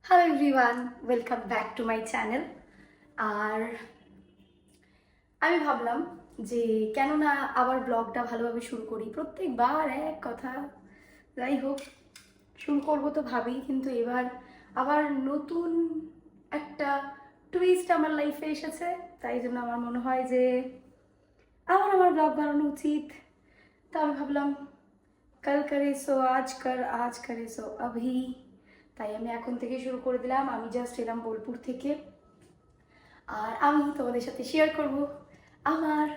Hello everyone, welcome back to my channel. আর আমি ভাবলাম যে কেন না আবার ব্লগটা ভালোভাবে শুরু করি। প্রত্যেকবার এক কথা। যাই হোক, শুরু করবো তো ভাবি, কিন্তু এবার আবার নতুন একটা টুইস্ট আমার লাইফে এসেছে। তাই জন্য আমার মনে হয় যে আবার আমার ব্লগ বানানো উচিত। তো আমি ভাবলাম কাল করে সো আজ কর, আজ করে সো অভি। তাই আমি এখন থেকে শুরু করে দিলাম। আমি জাস্ট এলাম বোলপুর থেকে, আর আমি তোমাদের সাথে শেয়ার করব আমার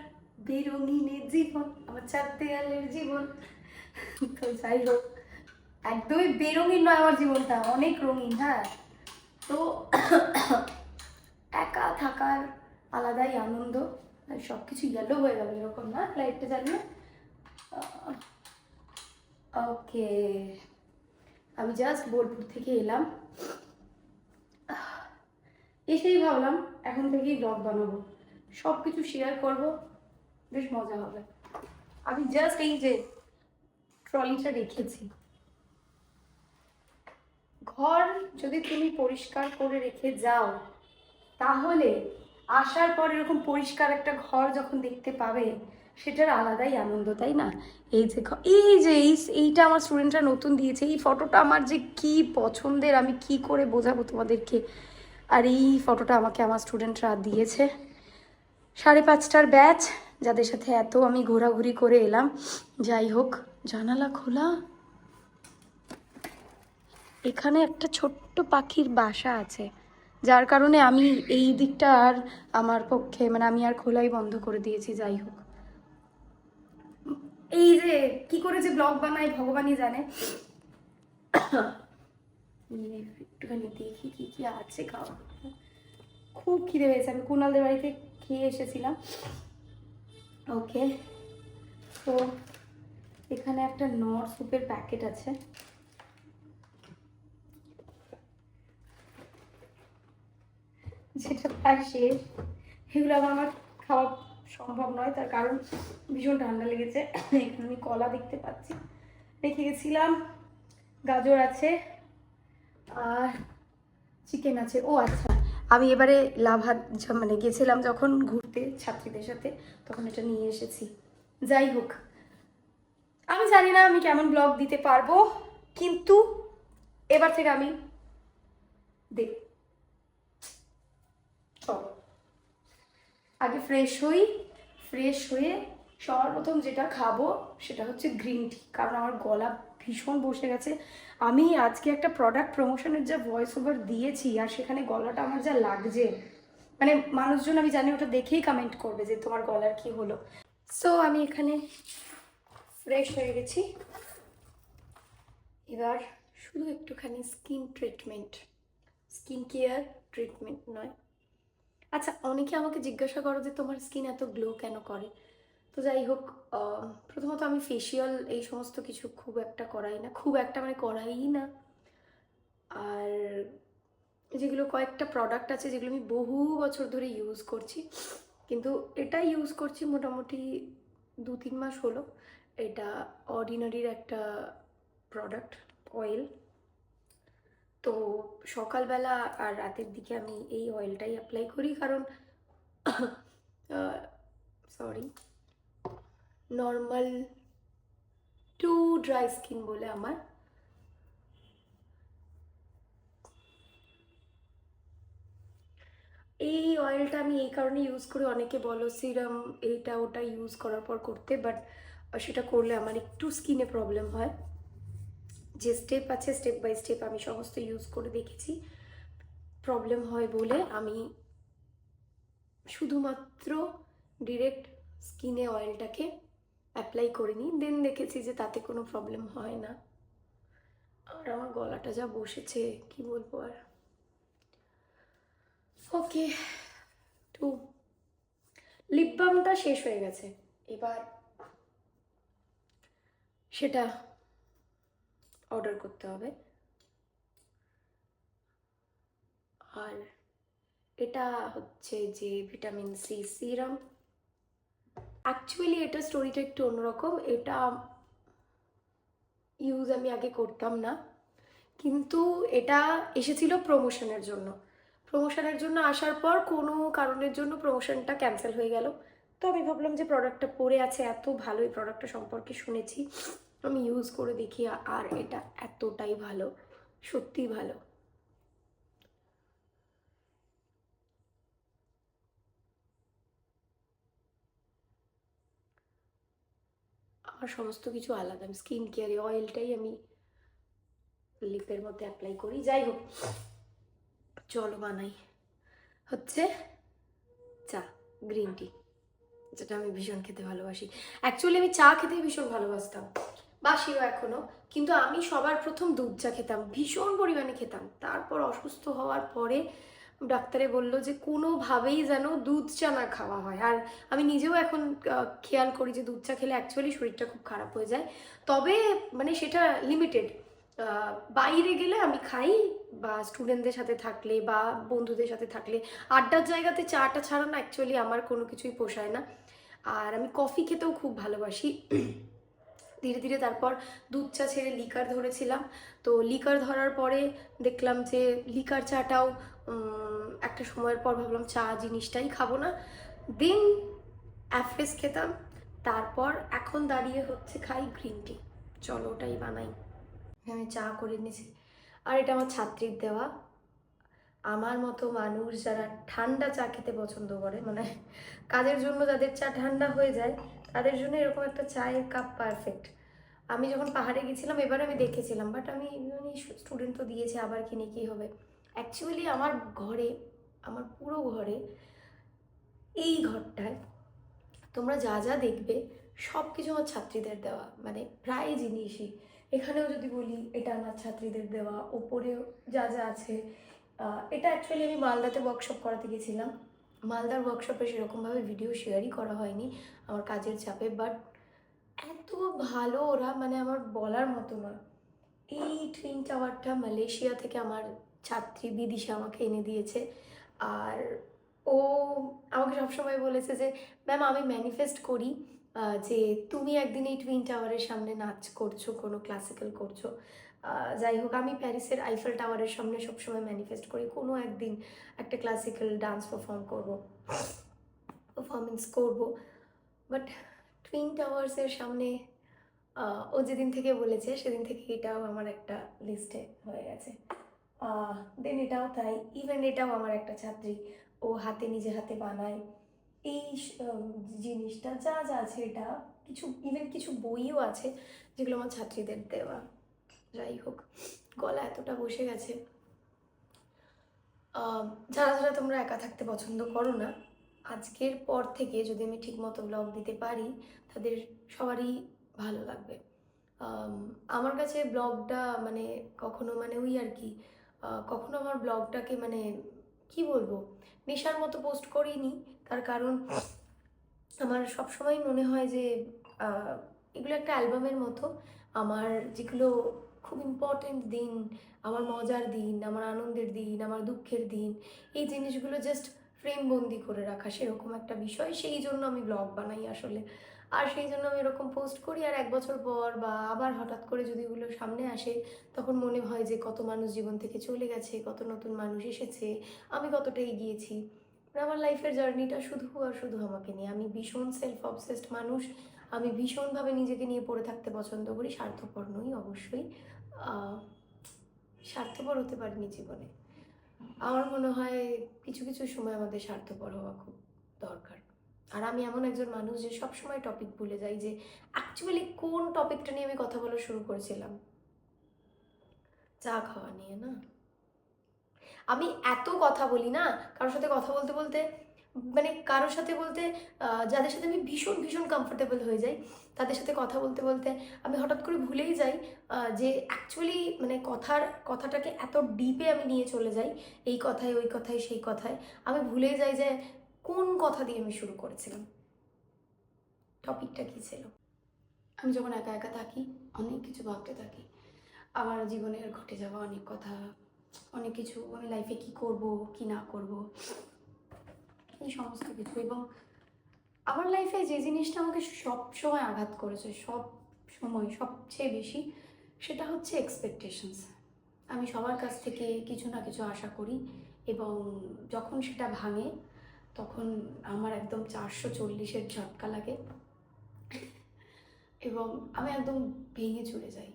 বেরঙিনের জীবন, আমার চার দেয়ালের জীবন। তো যাই হোক, একদমই বেরঙিন নয় আমার জীবনটা, অনেক রঙিন। হ্যাঁ, তো একা থাকার আলাদাই আনন্দ। সব কিছু ইয়েলো হয়ে গেল এরকম না, লাইটটা জ্বালিয়ে। ওকে, আমি জাস্ট বোলপুর থেকে এলাম, এসেই ভাবলাম এখন থেকেই ব্লগ বানাবো, সব কিছু শেয়ার করবো, বেশ মজা হবে। আমি জাস্ট এই যে ট্রলিটা রেখেছি। ঘর যদি তুমি পরিষ্কার করে রেখে যাও, তাহলে আসার পর এরকম পরিষ্কার একটা ঘর যখন দেখতে পাবে, সেটার আলাদাই আনন্দ, তাই না? এই যে এইটা আমার স্টুডেন্টরা নতুন দিয়েছে, এই ফটোটা আমার যে কি পছন্দের, আমি কি করে বোঝাবো তোমাদেরকে। আর এই ফটোটা আমাকে আমার স্টুডেন্টরা দিয়েছে, 5:30টার ব্যাচ, যাদের সাথে এত আমি ঘোরাঘুরি করে এলাম। যাই হোক, জানালা খোলা, এখানে একটা ছোট্ট পাখির বাসা আছে, যার কারণে আমি এই দিকটা আর আমার পক্ষে মানে আমি আর খোলাই বন্ধ করে দিয়েছি। যাই হোক, এই যে কি করে যে ব্লগ বানাই ভগবানই জানে। একটুখানি দেখি কি কি আছে খাওয়া। খুব খিদে পেয়েছে, আমি কুণালদের বাড়িতে খেয়ে এসেছিলাম। ওকে, তো এখানে একটা নর স্যুপের প্যাকেট আছে, যেটা প্রায় শেষ। এগুলো আবার আমার খাওয়া সম্ভব নয়, তার কারণ ভীষণ ঠান্ডা লেগেছে। এখানে আমি কলা দেখতে পাচ্ছি, রেখে গেছিলাম। গাজর আছে আর চিকেন আছে। ও আচ্ছা, আমি এবারে লাভা মানে গেছিলাম যখন ঘুরতে ছাত্রীদের সাথে, তখন এটা নিয়ে এসেছি। যাই হোক, আমি জানি না আমি কেমন ব্লগ দিতে পারবো, কিন্তু এবার থেকে আমি দেখ চলো আগে ফ্রেশ হই। ফ্রেশ হয়ে সবার প্রথম যেটা খাবো সেটা হচ্ছে গ্রিন টি, কারণ আমার গলা ভীষণ বসে গেছে। আমি আজকে একটা প্রোডাক্ট প্রমোশনের যা ভয়েস ওভার দিয়েছি, আর সেখানে গলাটা আমার যা লাগছে, মানে মানুষজন আমি জানি ওটা দেখেই কমেন্ট করবে যে তোমার গলার কি হলো। সো আমি এখানে ফ্রেশ হয়ে গেছি, এবার শুধু একটুখানি skin treatment, skin care treatment নয়। আচ্ছা, অনেকে আমাকে জিজ্ঞাসা করো যে তোমার স্কিন এত গ্লো কেন করে। তো যাই হোক, প্রথমত আমি ফেসিয়াল এই সমস্ত কিছু খুব একটা করাই না, খুব একটা মানে করাই না। আর যেগুলো কয়েকটা প্রোডাক্ট আছে যেগুলো আমি বহু বছর ধরে ইউজ করছি, কিন্তু এটা ইউজ করছি মোটামুটি 2-3 মাস হলো। এটা অর্ডিনারির একটা প্রোডাক্ট, অয়েল। তো সকালবেলা আর রাতের দিকে আমি এই অয়েলটাই অ্যাপ্লাই করি, কারণ sorry, normal to dry skin বলে আমার। এই অয়েলটা আমি এই কারণে ইউজ করি, অনেকে বলো সিরাম এইটা ওটা ইউজ করার পর করতে, বাট সেটা করলে আমার একটু স্কিনে প্রবলেম হয়। যে স্টেপ আছে, স্টেপ বাই স্টেপ আমি সমস্ত ইউজ করে দেখেছি, প্রবলেম হয় বলে আমি শুধুমাত্র ডিরেক্ট স্কিনে অয়েলটাকে অ্যাপ্লাই করিনি, দেন দেখেছি যে তাতে কোনো প্রবলেম হয় না। আর আমার গলাটা যা বসেছে কি বলবো আর। ওকে, টু লিপ বামটা শেষ হয়ে গেছে, এবার সেটা অর্ডার করতে হবে। আর এটা হচ্ছে যে ভিটামিন সি সিরাম। অ্যাকচুয়ালি এটা স্টোরিটা একটু অন্যরকম। এটা ইউজ আমি আগে করতাম না, কিন্তু এটা এসেছিল প্রমোশনের জন্য। প্রমোশনের জন্য আসার পর কোনো কারণের জন্য প্রমোশনটা ক্যান্সেল হয়ে গেল। তো আমি ভাবলাম যে প্রোডাক্টটা পড়ে আছে, এত ভালো এই প্রোডাক্টটা সম্পর্কে শুনেছি, আমি ইউজ করে দেখি। আর এটা এতটাই ভালো, সত্যিই ভালো। আমার সমস্ত কিছু আলাদা, আমি স্কিন কেয়ারে অয়েলটাই আমি লিপের মধ্যে অ্যাপ্লাই করি। যাই হোক, চলো বানাই। হচ্ছে চা, গ্রিন টি, যেটা আমি ভীষণ খেতে ভালোবাসি। অ্যাকচুয়ালি আমি চা খেতেই ভীষণ ভালোবাসতাম, বাসিও এখনো। কিন্তু আমি সবার প্রথম দুধ চা খেতাম, ভীষণ পরিমাণে খেতাম। তারপর অসুস্থ হওয়ার পরে ডাক্তারে বলল যে কোনোভাবেই যেন দুধ চা না খাওয়া হয়। আর আমি নিজেও এখন খেয়াল করি যে দুধ চা খেলে অ্যাকচুয়ালি শরীরটা খুব খারাপ হয়ে যায়। তবে মানে সেটা লিমিটেড। বাইরে গেলে আমি খাই, বা স্টুডেন্টদের সাথে থাকলে বা বন্ধুদের সাথে থাকলে, আড্ডার জায়গাতে চাটা ছাড়া না অ্যাকচুয়ালি আমার কোনো কিছুই পোষায় না। আর আমি কফি খেতেও খুব ভালোবাসি। ধীরে ধীরে তারপর দুধ চা ছেড়ে লিকার ধরেছিলাম। তো লিকার ধরার পরে দেখলাম যে লিকার চাটাও একটা সময়ের পর ভাবলাম চা জিনিসটাই খাবো না। দিন অ্যাফ্রেস খেতাম, তারপর এখন দাঁড়িয়ে হচ্ছে খাই গ্রিন টি। চলো ওটাই বানাই। আমি চা করে নিয়েছি, আর এটা আমার ছাত্রীর দেওয়া। আমার মতো মানুষ যারা ঠান্ডা চা খেতে পছন্দ করে, মানে কাজের জন্য যাদের চা ঠান্ডা হয়ে যায়, তাদের জন্য এরকম একটা চায়ের কাপ পারফেক্ট। আমি যখন পাহাড়ে গেছিলাম এবার আমি দেখেছিলাম, বাট আমি স্টুডেন্ট তো দিয়েছে, আবার কিনে কী হবে। অ্যাকচুয়ালি আমার ঘরে, আমার পুরো ঘরে, এই ঘরটায় তোমরা যা যা দেখবে সব কিছু আমার ছাত্রীদের দেওয়া, মানে প্রায় জিনিসই। এখানেও যদি বলি এটা আমার ছাত্রীদের দেওয়া, ওপরেও যা যা আছে। এটা অ্যাকচুয়ালি আমি মালদাতে ওয়ার্কশপ করাতে গেছিলাম। মালদার ওয়ার্কশপে সেরকমভাবে ভিডিও শেয়ারই করা হয়নি আমার কাজের চাপে, বাট এত ভালো ওরা, মানে আমার বলার মতো না। এই টুইন টাওয়ারটা মালয়েশিয়া থেকে আমার ছাত্রী বিদিশা আমাকে এনে দিয়েছে। আর ও আমাকে সবসময় বলেছে যে ম্যাম আমি ম্যানিফেস্ট করি যে তুমি একদিন এই টুইন টাওয়ারের সামনে নাচ করছো, কোনো ক্লাসিক্যাল করছো। যাই হোক, আমি প্যারিসের আইফেল টাওয়ারের সামনে সবসময় ম্যানিফেস্ট করি কোনো একদিন একটা ক্লাসিক্যাল ডান্স পারফরমেন্স করবো। বাট টুইন টাওয়ার্সের সামনে ও যেদিন থেকে বলেছে সেদিন থেকে এটাও আমার একটা লিস্টে হয়ে গেছে। দেন এটাও তাই, ইভেন এটাও আমার একটা ছাত্রী, ও হাতে নিজে হাতে বানায় এই জিনিসটা যা যা আছে। এটা কিছু ইভেন কিছু বইও আছে যেগুলো আমার ছাত্রীদের দেওয়া। যাই হোক, গলা এতটা বসে গেছে। যারা যারা তোমরা একা থাকতে পছন্দ করো না, আজকের পর থেকে যদি আমি ঠিকমতো ব্লগ দিতে পারি তাদের সবারই ভালো লাগবে। আমার কাছে ব্লগটা মানে কখনো মানে ওই আর কি, কখনো আমার ব্লগটাকে মানে কি বলবো, নেশার মতো পোস্ট করিনি। তার কারণ আমার সবসময় মনে হয় যে এগুলো একটা অ্যালবামের মতো। আমার যেগুলো খুব ইম্পর্টেন্ট দিন, আমার মজার দিন, আমার আনন্দের দিন, আমার দুঃখের দিন, এই জিনিসগুলো জাস্ট ফ্রেমবন্দি করে রাখা, সেরকম একটা বিষয়। সেই জন্য আমি ব্লগ বানাই আসলে। আর সেই জন্য আমি এরকম পোস্ট করি, আর 1 বছর পর বা আবার হঠাৎ করে যদি ওগুলো সামনে আসে, তখন মনে হয় যে কত মানুষ জীবন থেকে চলে গেছে, কত নতুন মানুষ এসেছে, আমি কতটা এগিয়েছি। আমার লাইফের জার্নিটা শুধু আর শুধু আমাকে নিয়ে। আমি ভীষণ সেলফ অবসেসড মানুষ, আমি ভীষণভাবে নিজেকে নিয়ে পড়ে থাকতে পছন্দ করি। স্বার্থপর নই অবশ্যই, স্বার্থপর হতে পারিনি জীবনে। আমার মনে হয় কিছু কিছু সময় আমাদের স্বার্থপর হওয়া খুব দরকার। আর আমি এমন একজন মানুষ যে সবসময় টপিক ভুলে যাই, যে অ্যাকচুয়ালি কোন টপিকটা নিয়ে আমি কথা বলা শুরু করেছিলাম। চা খাওয়া নিয়ে না, আমি এত কথা বলি না কারোর সাথে কথা বলতে বলতে, মানে কারোর সাথে বলতে যাদের সাথে আমি ভীষণ ভীষণ কমফোর্টেবল হয়ে যাই, তাদের সাথে কথা বলতে বলতে আমি হঠাৎ করে ভুলেই যাই যে অ্যাকচুয়ালি মানে কথাটাকে এত ডিপে আমি নিয়ে চলে যাই, এই কথায় ওই কথায় সেই কথায়। আমি ভুলেই যাই যে কোন কথা দিয়ে আমি শুরু করেছিলাম, টপিকটা কী ছিল। আমি যখন একা একা থাকি অনেক কিছু ভাবতে থাকি, আমার জীবনের ঘটে যাওয়া অনেক কথা, অনেক কিছু, আমি লাইফে কি করব কি না করব, এই সমস্ত কিছু। এবং আমার লাইফে যে জিনিসটা আমাকে সব সময় আঘাত করেছে, সব সময় সবচেয়ে বেশি, সেটা হচ্ছে এক্সপেকটেশনস। আমি সবার কাছ থেকে কিছু না কিছু আশা করি, এবং যখন সেটা ভাঙে তখন আমার একদম 440-এর ঝটকা লাগে এবং আমি একদম ভেঙে চলে যাই।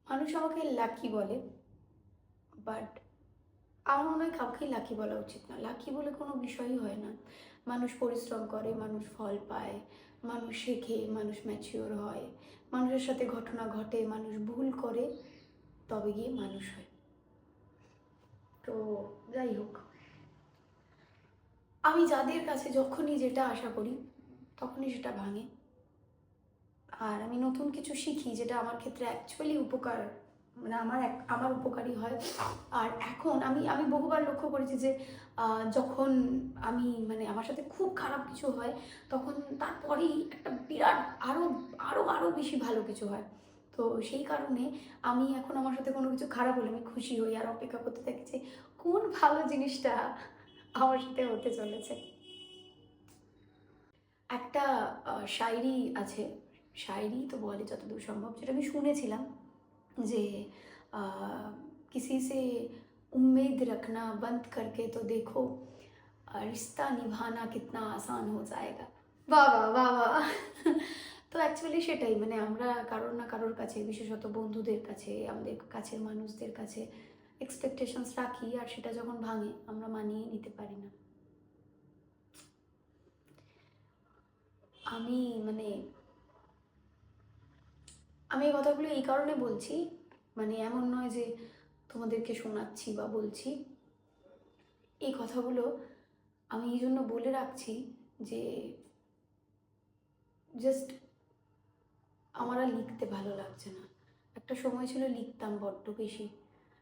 মানুষ আমাকে লাকি বলে, বাট আমার মনে হয় কাউকেই লাকি বলা উচিত না। লাকি বলে কোনো বিষয়ই হয় না। মানুষ পরিশ্রম করে, মানুষ ফল পায়, মানুষ শেখে, মানুষ ম্যাচিওর হয়, মানুষের সাথে ঘটনা ঘটে, মানুষ ভুল করে, তবে গিয়ে মানুষ হয়। তো যাই হোক, আমি যাদের কাছে যখনই যেটা আশা করি তখনই সেটা ভাঙে। আর আমি নতুন কিছু শিখি যেটা আমার ক্ষেত্রে অ্যাকচুয়ালি উপকার, মানে আমার উপকারী হয়। আর এখন আমি আমি বহুবার লক্ষ্য করেছি যে যখন আমি মানে আমার সাথে খুব খারাপ কিছু হয়, তখন তারপরেই একটা বিরাট আরও আরও আরও বেশি ভালো কিছু হয়। তো সেই কারণে আমি এখন আমার সাথে কোনো কিছু খারাপ হলে আমি খুশি হই আর অপেক্ষা করতে থাকি যে কোন ভালো জিনিসটা আমার সাথে হতে চলেছে। একটা শায়রি আছে, শায়রি তো বলে যতদূর সম্ভব, যেটা আমি শুনেছিলাম যে किसी से उम्मीद रखना बंद करके तो देखो रिश्ता निभाना कितना आसान हो जाएगा। বাবা বাবা তো অ্যাকচুয়ালি সেটাই, মানে আমরা কারোর না কারোর কাছে, বিশেষত বন্ধুদের কাছে, আমাদের কাছের মানুষদের কাছে এক্সপেকটেশনস রাখি, আর সেটা যখন ভাঙে আমরা মানিয়ে নিতে পারি না। আমি মানে আমি এই কথাগুলো এই কারণে বলছি, মানে এমন নয় যে তোমাদেরকে শোনাচ্ছি বা বলছি, এই কথাগুলো আমি এই জন্য বলে রাখছি যে জাস্ট আমার আর লিখতে ভালো লাগছে না। একটা সময় ছিল লিখতাম বড্ড বেশি,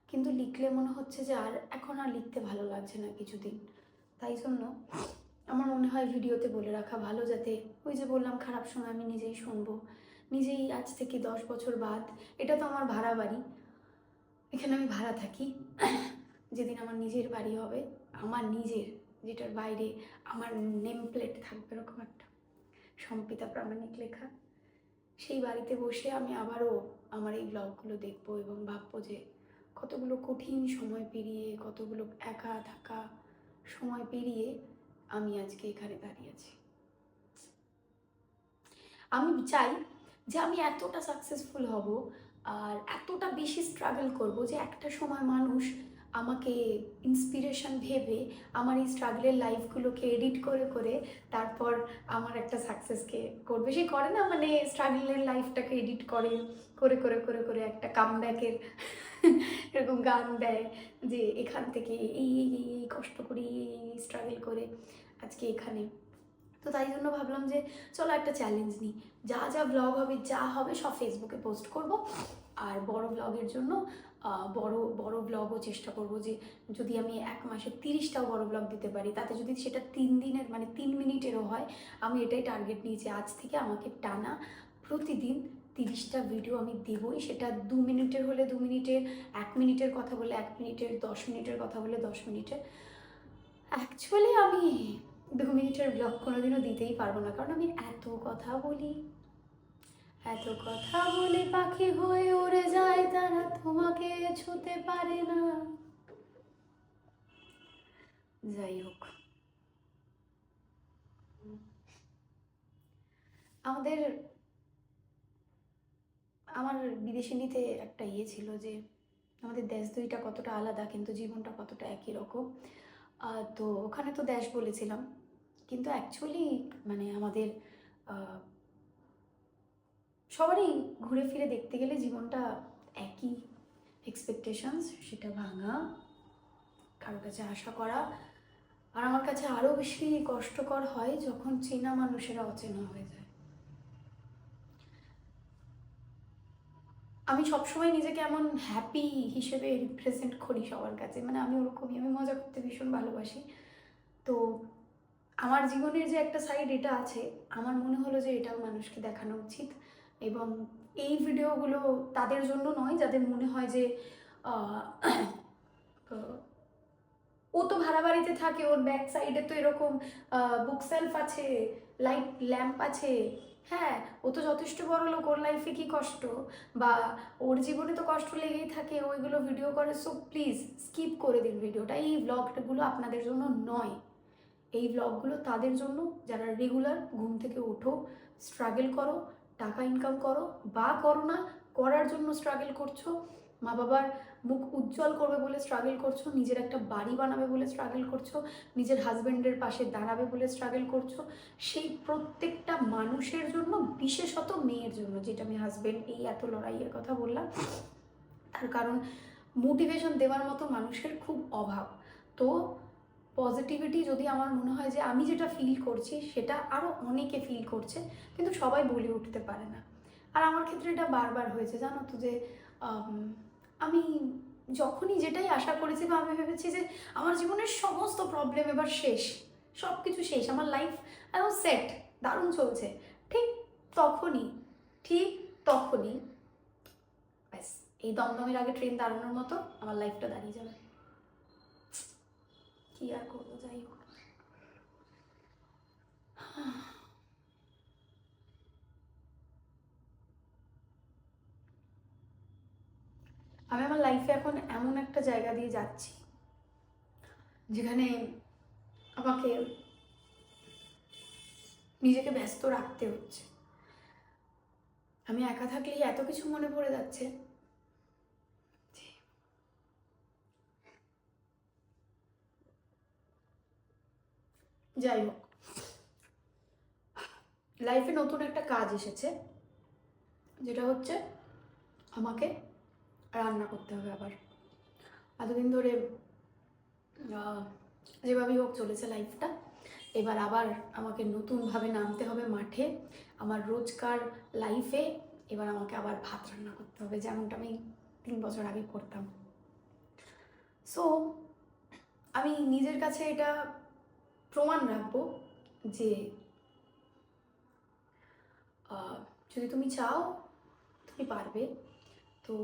কিন্তু লিখলে মনে হচ্ছে যে আর এখন আর লিখতে ভালো লাগছে না কিছুদিন। তাই জন্য আমার মনে হয় ভিডিওতে বলে রাখা ভালো, যাতে ওই যে বললাম খারাপ সময় আমি নিজেই শুনবো, নিজেই আজ থেকে 10 বছর বাদ। এটা তো আমার ভাড়া বাড়ি, এখানে আমি ভাড়া থাকি। যেদিন আমার নিজের বাড়ি হবে, আমার নিজের, যেটার বাইরে আমার নেম প্লেট থাকবে এরকম একটা সম্পিতা প্রামাণিক লেখা, সেই বাড়িতে বসে আমি আবারও আমার এই ব্লগগুলো দেখবো এবং ভাববো যে কতগুলো কঠিন সময় পেরিয়ে, কতগুলো একা থাকা সময় পেরিয়ে আমি আজকে এখানে দাঁড়িয়ে আছি। আমি চাই যে আমি এতটা সাকসেসফুল হব আর এতটা বেশি স্ট্রাগল করব যে একটা সময় মানুষ আমাকে ইন্সপিরেশন ভেবে আমার এই স্ট্রাগলের লাইফগুলোকে এডিট করে করে তারপর আমার একটা সাকসেসকে করবে। সে করে না, মানে স্ট্রাগলের লাইফটাকে এডিট করে করে করে করে করে একটা কামব্যাকের এরকম গান দেয় যে এখান থেকে এই এই এই কষ্ট করি, এই স্ট্রাগল করে আজকে এখানে। তো তাই জন্য ভাবলাম যে চলো একটা চ্যালেঞ্জ নিই, যা যা ব্লগ হবে যা হবে সব ফেসবুকে পোস্ট করব। আর বড় ব্লগের জন্য বড় বড় ব্লগও চেষ্টা করব যে যদি আমি 1 মাসে 30টাও বড় ব্লগ দিতে পারি, তাতে যদি সেটা 3 দিনের মানে 3 মিনিটেরও হয়, আমি এটাই টার্গেট নিয়েছি আজ থেকে। আমাকে টানা প্রতিদিন 30টা ভিডিও আমি দেবই, সেটা 2 মিনিটের হলে 2 মিনিটের, 1 মিনিটের কথা বলে 1 মিনিটের, 10 মিনিটের কথা বলে 10 মিনিটের। অ্যাকচুয়ালি আমি 2 মিনিটের ব্লগ কোনোদিনও দিতেই পারবো না, কারণ আমি এত কথা বলি, এত কথা বলে পাখি হয়ে উড়ে যায় তারা, তোমাকে ছুতে পারে না। যাই হোক, আমাদের আমার বিদেশিনীতে একটা ছিল যে আমাদের দেশ দুইটা কতটা আলাদা কিন্তু জীবনটা কতটা একই রকম। তো ওখানে তো দেশ বলেছিলাম, কিন্তু অ্যাকচুয়ালি মানে আমাদের সবারই ঘুরে ফিরে দেখতে গেলে জীবনটা একই। এক্সপেকটেশনস সেটা ভাঙা, কারোর কাছে আশা করা। আর আমার কাছে আরও বেশি কষ্টকর হয় যখন চেনা মানুষেরা অচেনা হয়ে যায়। আমি সবসময় নিজেকে এমন হ্যাপি হিসেবে রিপ্রেজেন্ট করি সবার কাছে, মানে আমি ওরকমই, আমি মজা করতে ভীষণ ভালোবাসি। তো আমার জীবনের যে একটা সাইড এটা আছে, আমার মনে হলো যে এটাও মানুষকে দেখানো উচিত। এবং এই ভিডিওগুলো তাদের জন্য নয় যাদের মনে হয় যে ও তো ভাড়া বাড়িতে থাকে, ওর ব্যাক সাইডে তো এরকম বুক সেলফ আছে, লাইট ল্যাম্প আছে। হ্যাঁ, ও তো যথেষ্ট বড় লোক, ওর লাইফে কি কষ্ট বা ওর জীবনে তো কষ্ট লেগেই থাকে, ওইগুলো ভিডিও করে। সো প্লিজ স্কিপ করে দিন ভিডিওটা। এই ব্লগগুলো আপনাদের জন্য নয়, এই ব্লগগুলো তাদের জন্য যারা রেগুলার ঘুম থেকে ওঠো, স্ট্রাগল করো, টাকা ইনকাম করো বা করো না, করার জন্য স্ট্রাগল করছো, মা বাবার মুখ উজ্জ্বল করবে বলে স্ট্রাগল করছো, নিজের একটা বাড়ি বানাবে বলে স্ট্রাগল করছো, নিজের হাজব্যান্ডের পাশে দাঁড়াবে বলে স্ট্রাগল করছো, সেই প্রত্যেকটা মানুষের জন্য, বিশেষত মেয়ের জন্য, যেটা আমি হাজব্যান্ড এই এত লড়াইয়ের কথা বললাম, তার কারণ মোটিভেশন দেওয়ার মতো মানুষের খুব অভাব। তো পজিটিভিটি যদি আমার মনে হয় যে আমি যেটা ফিল করছি সেটা আরও অনেকে ফিল করছে, কিন্তু সবাই বলে উঠতে পারে না। আর আমার ক্ষেত্রে এটা বারবার হয়েছে, জানো তো, যে আমি যখনই যেটাই আশা করেছি বা আমি ভেবেছি যে আমার জীবনের সমস্ত প্রবলেম এবার শেষ, সব কিছু শেষ, আমার লাইফ একদম সেট, দারুণ চলছে, ঠিক তখনই ঠিক তখনই ব্যাস এই দমদমের আগে ট্রেন দাঁড়ানোর মতো আমার লাইফটা দাঁড়িয়ে যাবে। কি আর করবো, যাই হোক। আমি আমার লাইফে এখন এমন একটা জায়গা দিয়ে যাচ্ছি যেখানে আমাকে নিজেকে ব্যস্ত রাখতে হচ্ছে। আমি একা থাকলেই এত কিছু মনে পড়ে যাচ্ছে। যাই হোক, লাইফে নতুন একটা কাজ এসেছে, যেটা হচ্ছে আমাকে রান্না করতে হবে আবার। এতদিন ধরে যেভাবেই হোক চলেছে লাইফটা, এবার আবার আমাকে নতুনভাবে নামতে হবে মাঠে, আমার রোজকার লাইফে এবার আমাকে আবার ভাত রান্না করতে হবে, যেমনটা আমি 3 বছর আগে করতাম। সো আমি নিজের কাছে এটা প্রমাণ রাখবো যে যদি তুমি চাও তুমি পারবে। তো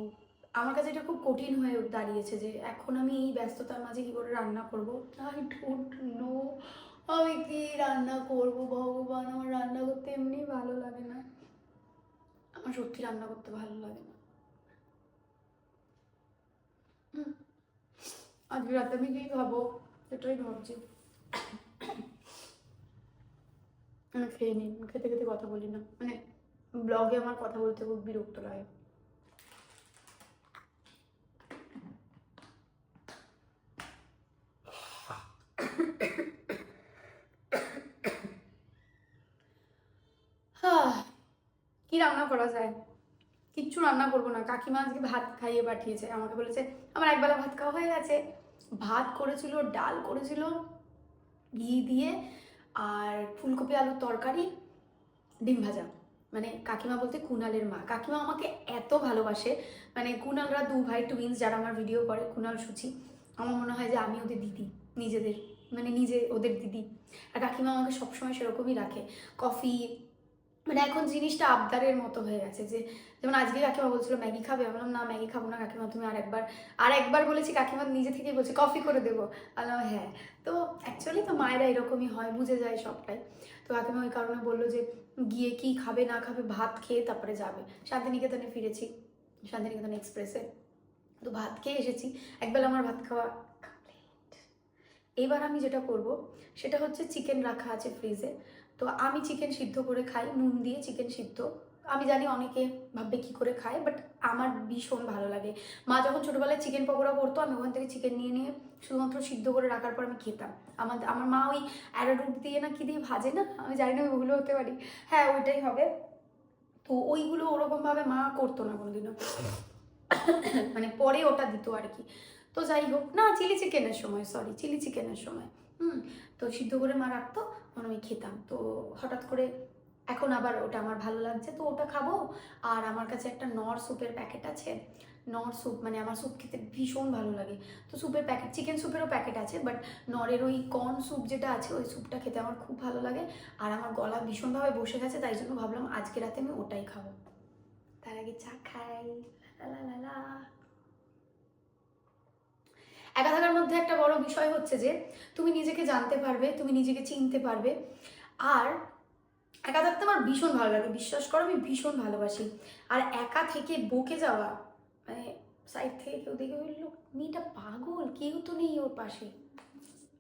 আমার কাছে এটা খুব কঠিন হয়ে দাঁড়িয়েছে যে এখন আমি এই ব্যস্ততার মাঝে কী করে রান্না করবো। আই ডোন্ট নো আমি কি রান্না করব ভগবান। আমার রান্না করতে এমনি ভালো লাগে না, আমার সত্যি রান্না করতে ভালো লাগে না। আজ রাতে আমি কি খাবো সেটাই ভাবছি। আমি খেয়ে নিই, খেতে খেতে কথা বলি না, মানে ব্লগে আমার কথা বলতে খুব বিরক্ত লাগে। কি রান্না করা যায়? কিচ্ছু রান্না করবো না। কাকিমা আজকে ভাত খাইয়ে পাঠিয়েছে, আমাকে বলেছে আমার একবেলা ভাত খাওয়া হয়ে গেছে। ভাত করেছিল, ডাল করেছিল ঘি দিয়ে, আর ফুলকপি আলুর তরকারি, ডিম ভাজা। মানে কাকিমা বলতে কুনালের মা। কাকিমা আমাকে এত ভালোবাসে, মানে কুনালরা 2 ভাই টুইন্স, যারা আমার ভিডিও করে, কুনাল সুচি, আমার মনে হয় যে আমি ওদের দিদি, নিজেদের মানে নিজে ওদের দিদি। আর কাকিমা আমাকে সবসময় সেরকমই রাখে। কফি, মানে এখন জিনিসটা আবদারের মতো হয়ে গেছে। যে যেমন আজকে কাকিমা বলছিল ম্যাগি খাবে, আমি বললাম না ম্যাগি খাবো না কাকিমা, তুমি আরেকবার বলেছি, কাকিমা নিজে থেকেই বলছে কফি করে দেবো, বললাম হ্যাঁ। তো অ্যাকচুয়ালি তো মায়েরা এরকমই হয়, বুঝে যায় সবটাই। তো কাকিমা ওই কারণে বললো যে গিয়ে কি খাবে না খাবে, ভাত খেয়ে তারপরে যাবে। শান্তিনিকেতনে ফিরেছি, শান্তিনিকেতন এক্সপ্রেসে, তো ভাত খেয়ে এসেছি, একবেলা আমার ভাত খাওয়া কমপ্লিট। এবার আমি যেটা করব সেটা হচ্ছে চিকেন রাখা আছে ফ্রিজে, তো আমি চিকেন সিদ্ধ করে খাই, নুন দিয়ে চিকেন সিদ্ধ। আমি জানি অনেকে ভাববে কী করে খায়, বাট আমার ভীষণ ভালো লাগে। মা যখন ছোটোবেলায় চিকেন পকোড়া করতো, আমি ওখান থেকে চিকেন নিয়ে নিয়ে শুধুমাত্র সিদ্ধ করে রাখার পর আমি খেতাম। আমার মা ওই অ্যারারুট দিয়ে না কি দিয়ে ভাজে না, আমি জানি না ওইগুলো হতে পারি, হ্যাঁ ওইটাই হবে। তো ওইগুলো ওরকমভাবে মা করতো না কোনোদিনও, মানে পরে ওটা দিত আর কি। তো যাই হোক, না চিলি চিকেনের সময়, সরি চিলি চিকেনের সময়, তো সিদ্ধ করে মা রাখতো, তখন আমি খেতাম। তো হঠাৎ করে এখন আবার ওটা আমার ভালো লাগছে, তো ওটা খাবো। আর আমার কাছে একটা নর স্যুপের প্যাকেট আছে, নর স্যুপ, মানে আমার স্যুপ খেতে ভীষণ ভালো লাগে। তো স্যুপের প্যাকেট, চিকেন স্যুপেরও প্যাকেট আছে, বাট নরের ওই কর্ন স্যুপ যেটা আছে, ওই স্যুপটা খেতে আমার খুব ভালো লাগে। আর আমার গলা ভীষণভাবে বসে গেছে, তাই জন্য ভাবলাম আজকে রাতে আমি ওটাই খাবো। তার আগে চা খাই, লা লা লা লা। একা থাকার মধ্যে একটা বড় বিষয় হচ্ছে যে তুমি নিজেকে জানতে পারবে, তুমি নিজেকে চিনতে পারবে। আর একা থাকতে আমার ভীষণ ভালো লাগে, বিশ্বাস করো আমি ভীষণ ভালোবাসি। আর একা থেকে বকে যাওয়া, মানে সাইড থেকে কেউ দেখে বললো মেয়েটা পাগল, কেউ তো নেই ওর পাশে,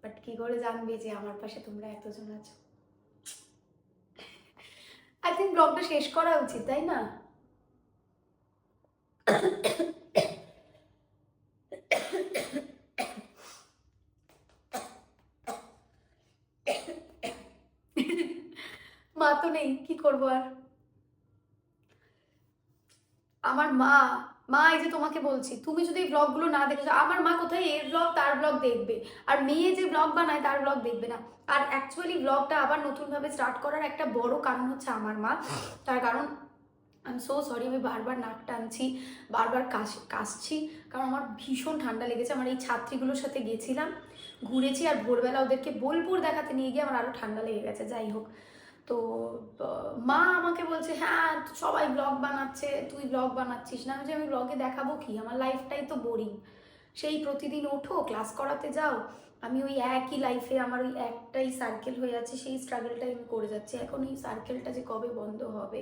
বাট কি করে জানবে যে আমার পাশে তোমরা এতজন আছো। আই থিঙ্ক ব্লগটা শেষ করা উচিত, তাই না? মা তো নেই, কি করবো আর। আমার মা, এই যে তোমাকে বলছি, তুমি যদি এই ব্লগগুলো না দেখেছো, আমার মা কোথায় এর ব্লগ তার ব্লগ দেখবে, আর মেয়ে যে ব্লগ বানায় তার ব্লগ দেখবে না। আর অ্যাকচুয়ালি ব্লগটা আবার নতুনভাবে স্টার্ট করার একটা বড় কারণ হচ্ছে আমার মা। তার কারণ আই এম সো সরি, আমি বারবার নাক টানছি, বারবার কাশছি, কারণ আমার ভীষণ ঠান্ডা লেগেছে। আমার এই ছাত্রীগুলোর সাথে গেছিলাম, ঘুরেছি, আর ভোরবেলা ওদেরকে বোলপুর দেখাতে নিয়ে গিয়ে আমার আরও ঠান্ডা লেগে গেছে। যাই হোক, তো মা আমাকে বলছে হ্যাঁ সবাই ব্লগ বানাচ্ছে, তুই ব্লগ বানাচ্ছিস না। আমি ব্লগে দেখাবো কি, আমার লাইফটাই তো বোরিং। সেই প্রতিদিন ওঠো, ক্লাস করাতে যাও, আমি ওই একই লাইফে, আমার ওই একটাই সার্কেল হয়ে আছে, সেই স্ট্রাগলটাই আমি করে যাচ্ছি। এখন এই সার্কেলটা যে কবে বন্ধ হবে,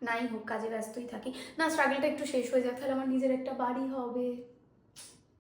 নাই হোক, কাজে ব্যস্তই থাকি না, স্ট্রাগলটা একটু শেষ হয়ে যাক, তাহলে আমার নিজের একটা বাড়ি হবে,